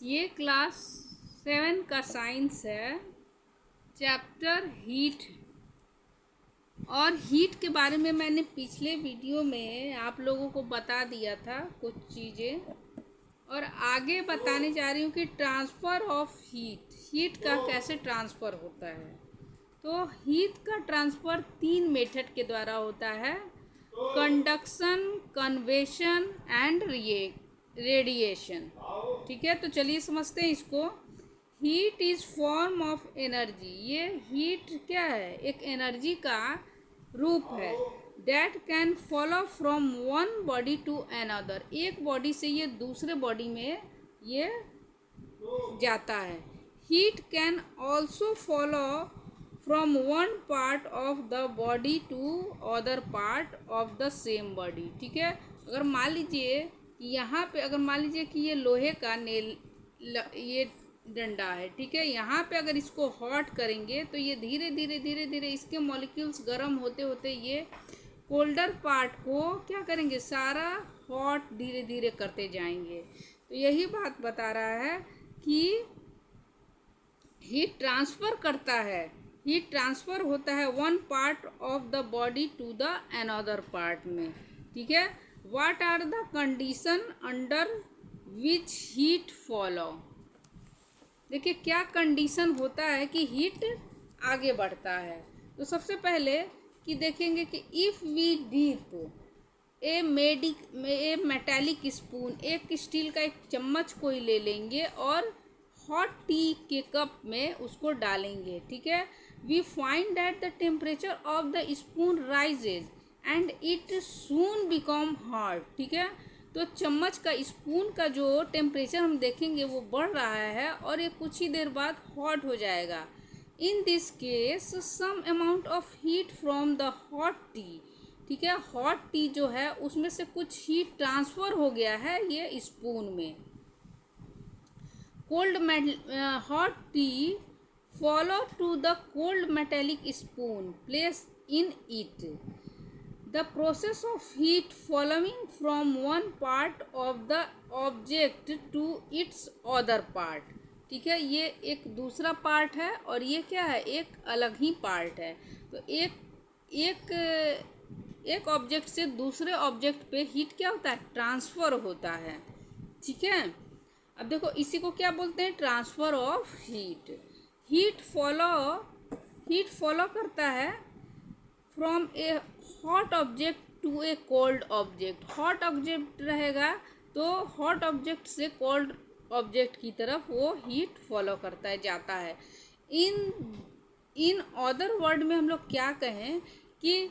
ये क्लास 7 का साइंस है, चैप्टर हीट। और हीट के बारे में मैंने पिछले वीडियो में आप लोगों को बता दिया था कुछ चीज़ें, और आगे बताने जा रही हूँ कि ट्रांसफ़र ऑफ हीट का कैसे ट्रांसफ़र होता है। तो हीट का ट्रांसफ़र 3 मेथड के द्वारा होता है: कंडक्शन, कन्वेक्शन एंड रेडिएशन। ठीक है, तो चलिए समझते हैं इसको। Heat is form of energy. ये हीट क्या है? एक एनर्जी का रूप है। That can follow from one body to another. एक बॉडी से ये दूसरे बॉडी में ये जाता है। Heat can also follow from one part of the body to other part of the same body. ठीक है, अगर मान लीजिए कि यहाँ पे अगर मान लीजिए कि ये लोहे का ये डंडा है। ठीक है, यहाँ पे अगर इसको हॉट करेंगे तो ये धीरे धीरे धीरे धीरे इसके मॉलिक्यूल्स गर्म होते होते ये कोल्डर पार्ट को क्या करेंगे, सारा हॉट धीरे धीरे करते जाएंगे। तो यही बात बता रहा है कि हीट ट्रांसफ़र करता है। हीट ट्रांसफ़र होता है one part of the body to the another part में। ठीक है, what are the condition under which heat follow. देखिए क्या कंडीशन होता है कि हीट आगे बढ़ता है। तो सबसे पहले कि देखेंगे कि if we dip a metallic spoon, एक स्टील का एक चम्मच कोई ले लेंगे और हॉट टी के कप में उसको डालेंगे। ठीक है, we find that the temperature of the spoon rises and it soon become hot. ठीक है, तो चम्मच का, स्पून का जो टेम्परेचर हम देखेंगे वो बढ़ रहा है और ये कुछ ही देर बाद हॉट हो जाएगा। In this case some amount of heat from the hot tea. ठीक है, हॉट टी जो है उसमें से कुछ हीट ट्रांसफ़र हो गया है ये स्पून में। Hot tea follow to the cold metallic spoon place in it. The process of heat following from one part of the object to its other part. ठीक है, ये एक दूसरा पार्ट है और ये क्या है, एक अलग ही पार्ट है। तो एक ऑब्जेक्ट से दूसरे ऑब्जेक्ट पे हीट क्या होता है, ट्रांसफ़र होता है। ठीक है, अब देखो इसी को क्या बोलते हैं, transfer of heat. Heat follow करता है from a hot object to a cold object. Hot object रहेगा तो हॉट ऑब्जेक्ट से कोल्ड ऑब्जेक्ट की तरफ वो हीट फॉलो करता है, जाता है। इन अदर वर्ड में हम लोग क्या कहें कि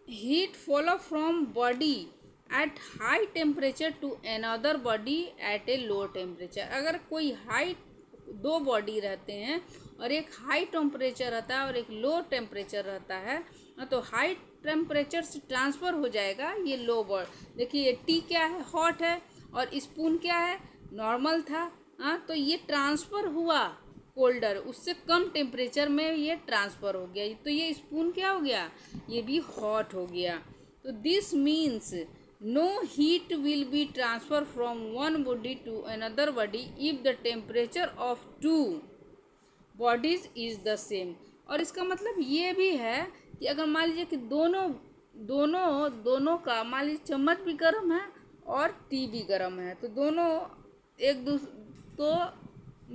heat follow from body at high temperature to another body at a low temperature. अगर कोई हाई, दो बॉडी रहते हैं और एक हाई टेम्परेचर रहता है और एक लो टेम्परेचर रहता है, तो हाई टेम्परेचर से ट्रांसफ़र हो जाएगा ये लो बॉडी। देखिए ये टी क्या है, हॉट है, और स्पून क्या है, नॉर्मल था। तो ये ट्रांसफ़र हुआ कोल्डर, उससे कम टेम्परेचर में ये ट्रांसफ़र हो गया, तो ये स्पून क्या हो गया, ये भी हॉट हो गया। तो this means no heat will be transfer from one body to another body if the temperature of two bodies is the same. और इसका मतलब ये भी है कि अगर मान लीजिए कि दोनों का मान लीजिए चम्मच भी गर्म है और टी भी गर्म है, तो दोनों एक दूसरे, तो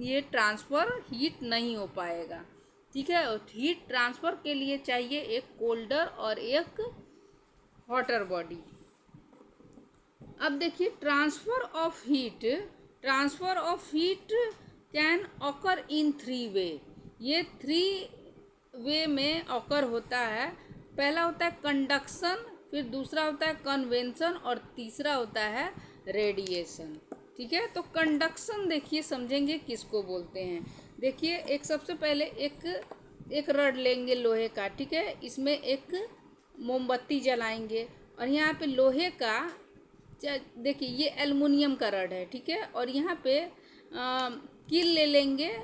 ये ट्रांसफ़र हीट नहीं हो पाएगा। ठीक है, और हीट ट्रांसफ़र के लिए चाहिए एक कोल्डर और एक हॉटर बॉडी। अब देखिए transfer of heat can occur in 3 वे। ये 3 वे में ऑकर होता है। पहला होता है कंडक्शन, फिर दूसरा होता है कन्वेंशन और तीसरा होता है रेडिएशन। ठीक है, तो कंडक्शन देखिए समझेंगे किसको बोलते हैं। देखिए एक सबसे पहले एक रड लेंगे लोहे का। ठीक है, इसमें एक मोमबत्ती जलाएंगे और यहाँ पे लोहे का, देखिए ये एल्युमिनियम का रड है। ठीक है, और यहाँ पे कील ले लेंगे,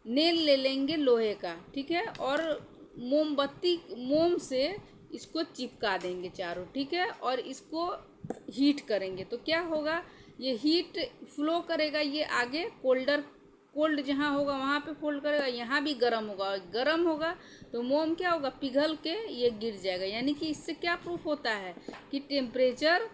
नेल ले लेंगे लोहे का। ठीक है, और मोम से इसको चिपका देंगे चारों। ठीक है, और इसको हीट करेंगे तो क्या होगा ये हीट फ्लो करेगा, ये आगे कोल्ड जहाँ होगा वहाँ पे फोल्ड करेगा, यहाँ भी गर्म होगा, गर्म होगा तो मोम क्या होगा, पिघल के ये गिर जाएगा। यानी कि इससे क्या प्रूफ होता है कि टेम्परेचर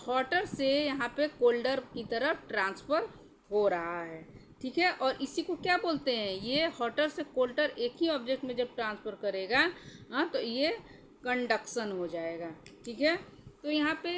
हॉटर से यहाँ पे कोल्डर की तरफ ट्रांसफ़र हो रहा है। ठीक है, और इसी को क्या बोलते हैं, ये हॉटर से कोल्डर एक ही ऑब्जेक्ट में जब ट्रांसफ़र करेगा हाँ तो ये कंडक्शन हो जाएगा। ठीक है, तो यहाँ पे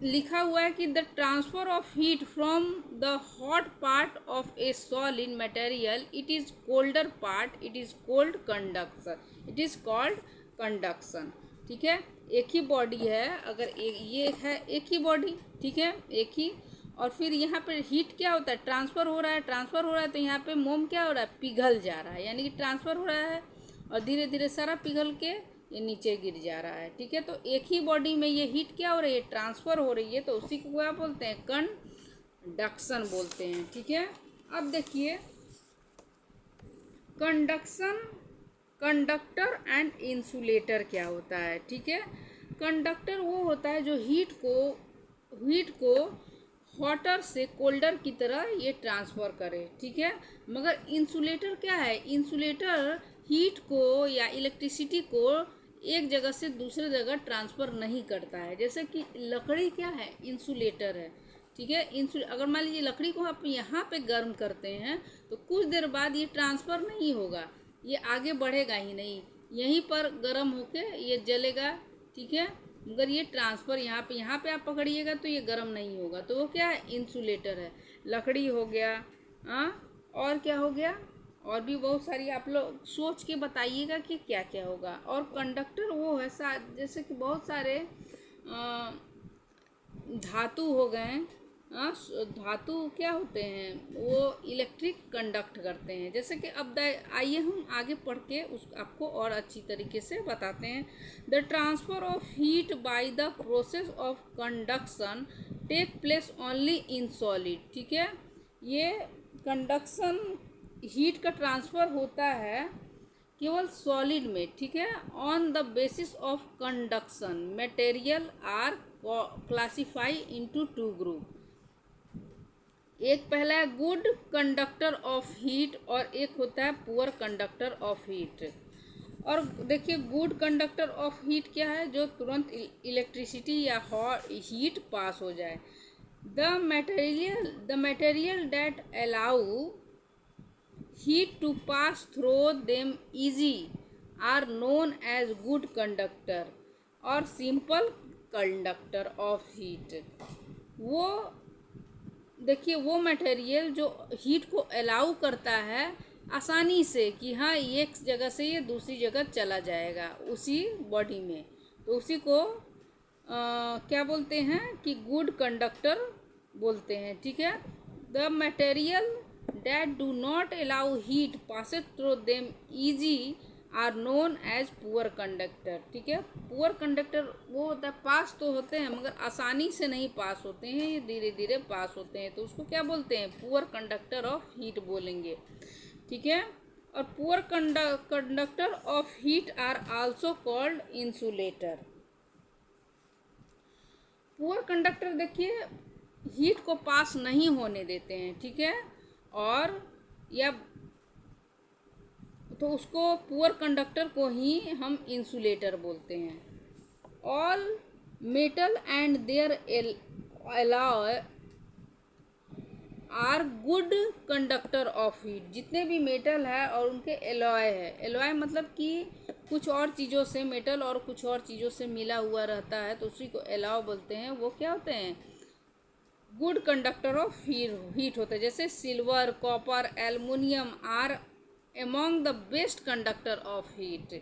लिखा हुआ है कि the transfer of heat from the hot part of A solid material it is colder part it is cold conduction, it is called conduction. ठीक है, एक ही बॉडी है, अगर ये है एक ही बॉडी, ठीक है एक ही, और फिर यहाँ पे हीट क्या होता है, ट्रांसफ़र हो रहा है, ट्रांसफ़र हो रहा है तो यहाँ पे मोम क्या हो रहा है, पिघल जा रहा है, यानी कि ट्रांसफ़र हो रहा है और धीरे धीरे सारा पिघल के ये नीचे गिर जा रहा है। ठीक है, तो एक ही बॉडी में ये हीट क्या हो रही है, ट्रांसफ़र हो रही है, तो उसी को क्या बोलते हैं, कंडक्शन बोलते हैं। ठीक है, अब देखिए कंडक्शन, कंडक्टर एंड इंसुलेटर क्या होता है। ठीक है, कंडक्टर वो होता है जो हीट को हॉटर से कोल्डर की तरह ये ट्रांसफ़र करे। ठीक है, मगर इंसुलेटर क्या है, इंसुलेटर हीट को या इलेक्ट्रिसिटी को एक जगह से दूसरे जगह ट्रांसफ़र नहीं करता है। जैसे कि लकड़ी क्या है, इंसुलेटर है। ठीक है, अगर मान लीजिए लकड़ी को आप यहाँ पे गर्म करते हैं तो कुछ देर बाद ये ट्रांसफ़र नहीं होगा, ये आगे बढ़ेगा ही नहीं, यहीं पर गर्म होके ये जलेगा। ठीक है, मगर ये ट्रांसफ़र यहाँ पे आप पकड़िएगा तो ये गर्म नहीं होगा, तो वो क्या है, इंसुलेटर है। लकड़ी हो गया हाँ, और क्या हो गया, और भी बहुत सारी, आप लोग सोच के बताइएगा कि क्या क्या होगा। और कंडक्टर वो है जैसे कि बहुत सारे धातु हो गए हाँ, धातु क्या होते हैं, वो इलेक्ट्रिक कंडक्ट करते हैं। जैसे कि अब आइए हम आगे पढ़ के आपको और अच्छी तरीके से बताते हैं। The transfer of heat by the process of conduction take place only in solid. ठीक है, ये कंडक्शन हीट का ट्रांसफ़र होता है केवल सॉलिड में। ठीक है, on the basis of conduction material are classify into two group. एक पहला है गुड कंडक्टर ऑफ हीट और एक होता है पुअर कंडक्टर ऑफ हीट। और देखिए गुड कंडक्टर ऑफ हीट क्या है, जो तुरंत इलेक्ट्रिसिटी या हीट पास हो जाए। The material that allow heat to pass through them easy are known as good conductor or simple conductor of heat। वो देखिए वो मटेरियल जो हीट को अलाउ करता है आसानी से कि हाँ एक जगह से ये दूसरी जगह चला जाएगा उसी बॉडी में, तो उसी को क्या बोलते हैं कि गुड कंडक्टर बोलते हैं। ठीक है, the material that do not allow heat passes through them easy are known as poor conductor। ठीक है, पुअर कंडक्टर वो होता है, पास तो होते हैं मगर आसानी से नहीं पास होते हैं, ये धीरे धीरे पास होते हैं, तो उसको क्या बोलते हैं, पुअर कंडक्टर ऑफ हीट बोलेंगे। ठीक है, और poor conductor of heat are also called insulator. Poor conductor देखिए हीट को पास नहीं होने देते हैं। ठीक है, और या तो उसको पुअर कंडक्टर को ही हम इंसुलेटर बोलते हैं। All metal and their alloy are good conductor of heat. जितने भी मेटल है और उनके एलॉय है, एलॉय मतलब कि कुछ और चीज़ों से, मेटल और कुछ और चीज़ों से मिला हुआ रहता है तो उसी को एलॉय बोलते हैं। वो क्या होते हैं, गुड कंडक्टर ऑफ हीट होते हैं। जैसे silver, copper, aluminium are among the best conductor of heat.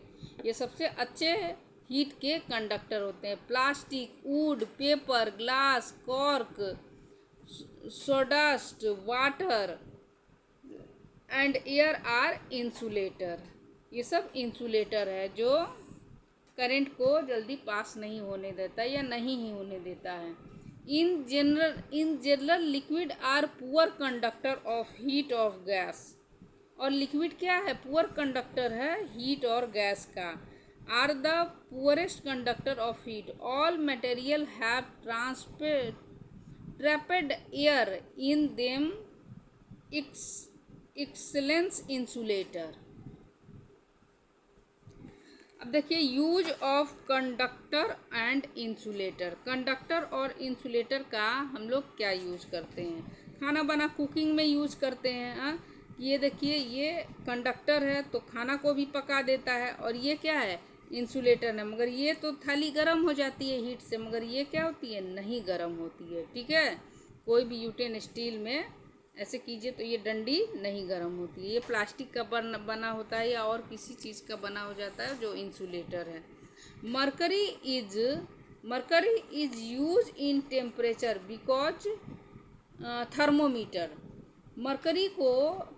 ये सबसे अच्छे हीट के कंडक्टर होते हैं। Plastic, wood, paper, glass, cork, sawdust, water and air are insulator. ये सब इंसुलेटर है जो करंट को जल्दी पास नहीं होने देता या नहीं ही होने देता है। In general liquid are poor conductor of heat of gas. और लिक्विड क्या है, पुअर कंडक्टर है हीट और गैस का। are the poorest conductor of heat. All material have trapped air in them. Excellence insulator. अब देखिए use of conductor and insulator. Conductor और insulator का हम लोग क्या यूज करते हैं, खाना बना कुकिंग में यूज करते हैं। ये देखिए ये कंडक्टर है तो खाना को भी पका देता है, और ये क्या है, इंसुलेटर है। मगर ये तो थाली गर्म हो जाती है हीट से, मगर ये क्या होती है, नहीं गर्म होती है। ठीक है, कोई भी यूटेन स्टील में ऐसे कीजिए तो ये डंडी नहीं गर्म होती है। ये प्लास्टिक का बना होता है या और किसी चीज़ का बना हो जाता है जो इंसुलेटर है। Mercury is use in temperature because thermometer. Mercury को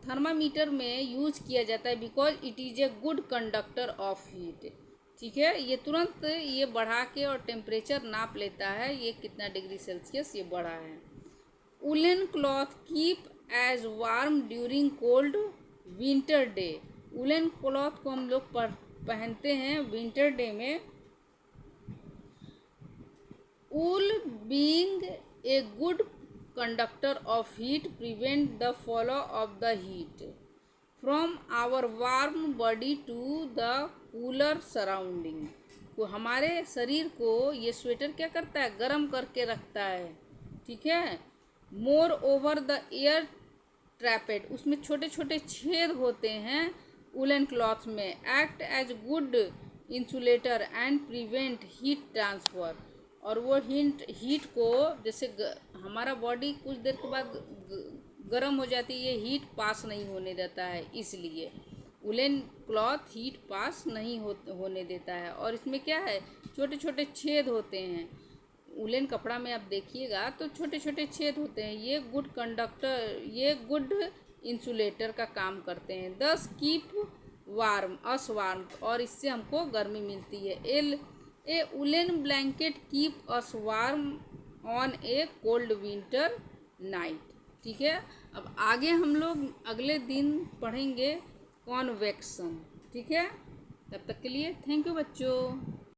थर्मामीटर में यूज किया जाता है because it is a good conductor of heat. ठीक है, ये तुरंत ये बढ़ा के और टेम्परेचर नाप लेता है, ये कितना डिग्री सेल्सियस ये बढ़ा है। Woollen cloth keep us warm during cold winter day. Woollen cloth को हम लोग पहनते हैं विंटर डे में। Wool being a good conductor of heat prevent the flow of the heat from our warm body to the cooler surrounding. को हमारे शरीर को ये स्वेटर क्या करता है, गर्म करके रखता है। ठीक है, moreover the air trapped, उसमें छोटे छोटे छेद होते हैं वुलन क्लॉथ में। Act as good insulator and prevent heat transfer, और वो हीट को जैसे हमारा बॉडी कुछ देर के बाद गर्म हो जाती है, ये हीट पास नहीं होने देता है, इसलिए वुलन क्लॉथ हीट पास नहीं होने देता है। और इसमें क्या है, छोटे छोटे छेद होते हैं। वुलन कपड़ा में आप देखिएगा तो छोटे छोटे छेद होते हैं। ये गुड कंडक्टर, ये गुड इंसुलेटर का काम करते हैं। 10 कीप वार्म अस वार्म, और इससे हमको गर्मी मिलती है। A woollen blanket keep us warm on a cold winter night. ठीक है, अब आगे हम लोग अगले दिन पढ़ेंगे कॉन्वेक्शन। ठीक है, तब तक के लिए थैंक यू बच्चों।